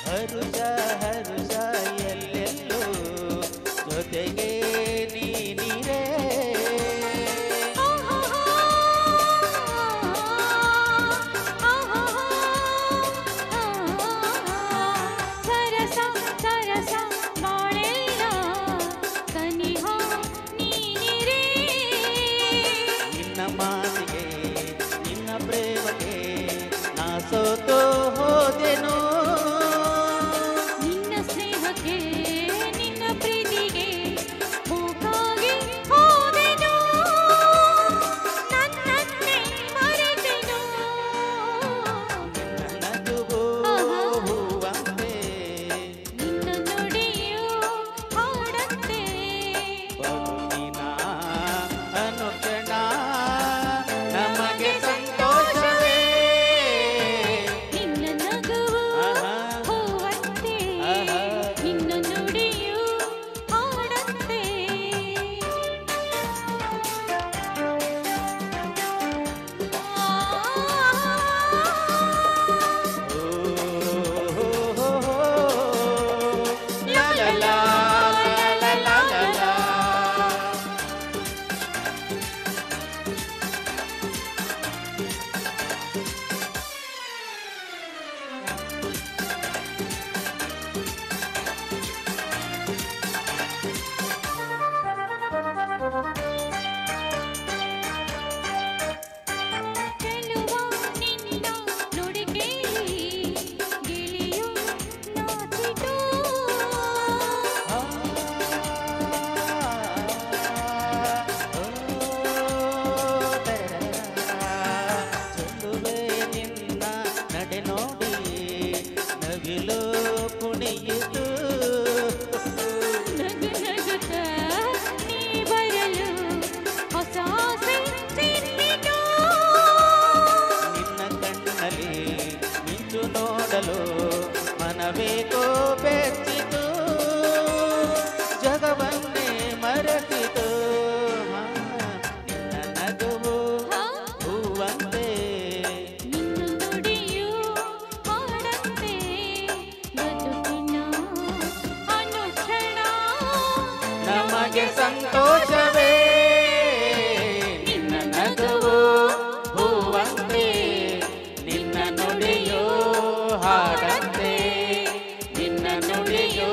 ಹರುಷ ಹರುಷ ಎಲ್ಲೆಲ್ಲೂ ಜೊತೆಗೆ ನೀನಿರೇ ಮಾತಿಗೆ ನಿನ್ನ ಪ್ರೇಮಕ್ಕೆ ನಾ ಸೋತು ಹೋದೆನು ನಿನ್ನ ಸ್ನೇಹಕ್ಕೆ ನಿನ್ನ ಪ್ರೀತಿಗೆ ಮೂಕಾಗಿ ಹೋದೆನು ನನ್ನನ್ನೇ ಮರೆತೆನು ನಗುವು ಹೂವಂತೆ ನಿನ್ನ ನುಡಿಯು ಹಾಡಂತೆ ಬದುಕಿನ ಅನುಕ್ಷಣ ನಮಗೆ ಸಂತೋಷವೇ ನಿನ್ನ ನಗುವು ಹೂವಂತೆ ನಿನ್ನ ನುಡಿಯು ಹಾಡಂತೆ ಲಾ ಲಾ ಲಾ ಲಾ ಲಾ ಲಾ ಲಾ. ಚೆಲುವ ನಿನ್ನ ನುಡಿ ಕೇಳಿ ಗಿಳಿಯು ನಾಚಿತು ಚೆಲುವೆ ನಿನ್ನ ನಡೆ ನೋಡಿ ನವಿಲು ಕುಣಿಯಿತು ನಗು ನಗುತ್ತ ನೀ ಬರಲು ಹೊಸ ಆಸೆ ಚಿಮ್ಮಿತು ನಿನ್ನ ಕಣ್ಣಲ್ಲಿ ಮಿಂಚು ನೋಡಲು ಮನಬೇಕೋ ಬೆಚ್ಚಿತು ಜಗವನ್ನೇ ಮರೆತಿತು ನಿನ್ನ ನಗುವು ಹೂವಂತೆ ನಿನ್ನ ನುಡಿಯು ಹಾಡಂತೆ ಬದುಕಿನ ಅನುಕ್ಷಣ ನಮಗೆ ಸಂತೋಷವೇ ನಿನ್ನ ನಗುವು ಹೂವಂತೆ ನಿನ್ನ ನುಡಿಯೋ ಹಾಡಂತೆ ನಿನ್ನ ನುಡಿಯೋ